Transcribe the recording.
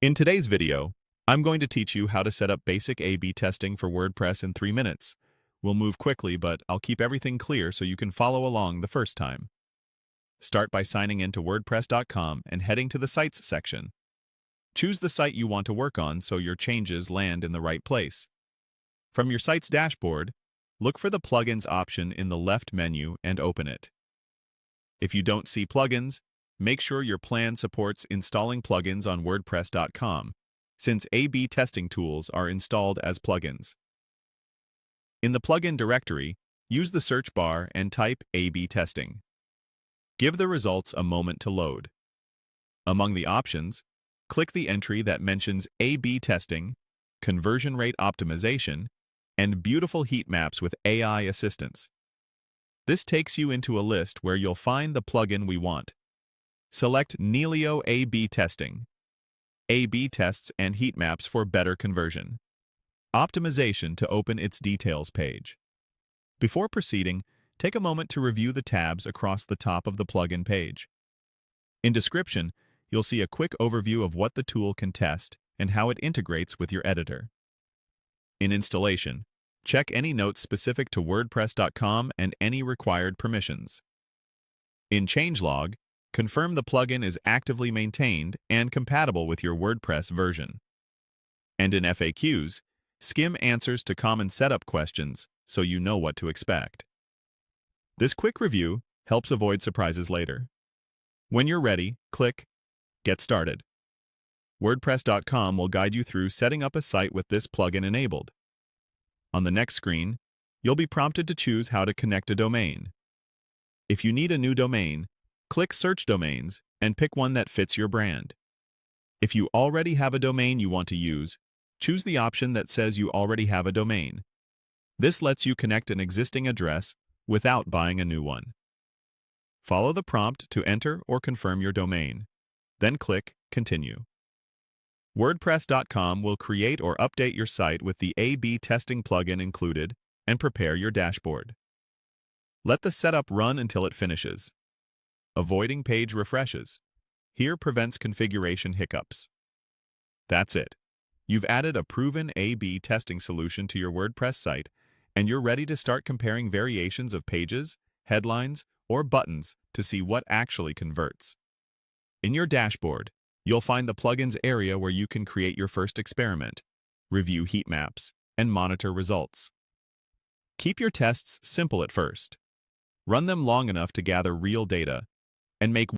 In today's video, I'm going to teach you how to set up basic A/B testing for WordPress in 3 minutes. We'll move quickly, but I'll keep everything clear so you can follow along the first time. Start by signing in to WordPress.com and heading to the Sites section. Choose the site you want to work on so your changes land in the right place. From your site's dashboard, look for the Plugins option in the left menu and open it. If you don't see plugins, make sure your plan supports installing plugins on WordPress.com, since A/B testing tools are installed as plugins. In the plugin directory, use the search bar and type A/B testing. Give the results a moment to load. Among the options, click the entry that mentions A/B testing, conversion rate optimization, and beautiful heat maps with AI assistance. This takes you into a list where you'll find the plugin we want. Select Nelio A/B testing. A/B tests and heat maps for better conversion. Optimization to open its details page. Before proceeding, take a moment to review the tabs across the top of the plugin page. In description, you'll see a quick overview of what the tool can test and how it integrates with your editor. In installation, check any notes specific to WordPress.com and any required permissions. In changelog, confirm the plugin is actively maintained and compatible with your WordPress version. And in FAQs, skim answers to common setup questions so you know what to expect. This quick review helps avoid surprises later. When you're ready, click Get Started. WordPress.com will guide you through setting up a site with this plugin enabled. On the next screen, you'll be prompted to choose how to connect a domain. If you need a new domain, click Search Domains and pick one that fits your brand. If you already have a domain you want to use, choose the option that says you already have a domain. This lets you connect an existing address without buying a new one. Follow the prompt to enter or confirm your domain. Then click Continue. WordPress.com will create or update your site with the A/B testing plugin included and prepare your dashboard. Let the setup run until it finishes. Avoiding page refreshes. Here prevents configuration hiccups. That's it. You've added a proven A/B testing solution to your WordPress site, and you're ready to start comparing variations of pages, headlines, or buttons to see what actually converts. In your dashboard, you'll find the plugins area where you can create your first experiment, review heat maps, and monitor results. Keep your tests simple at first. Run them long enough to gather real data, and make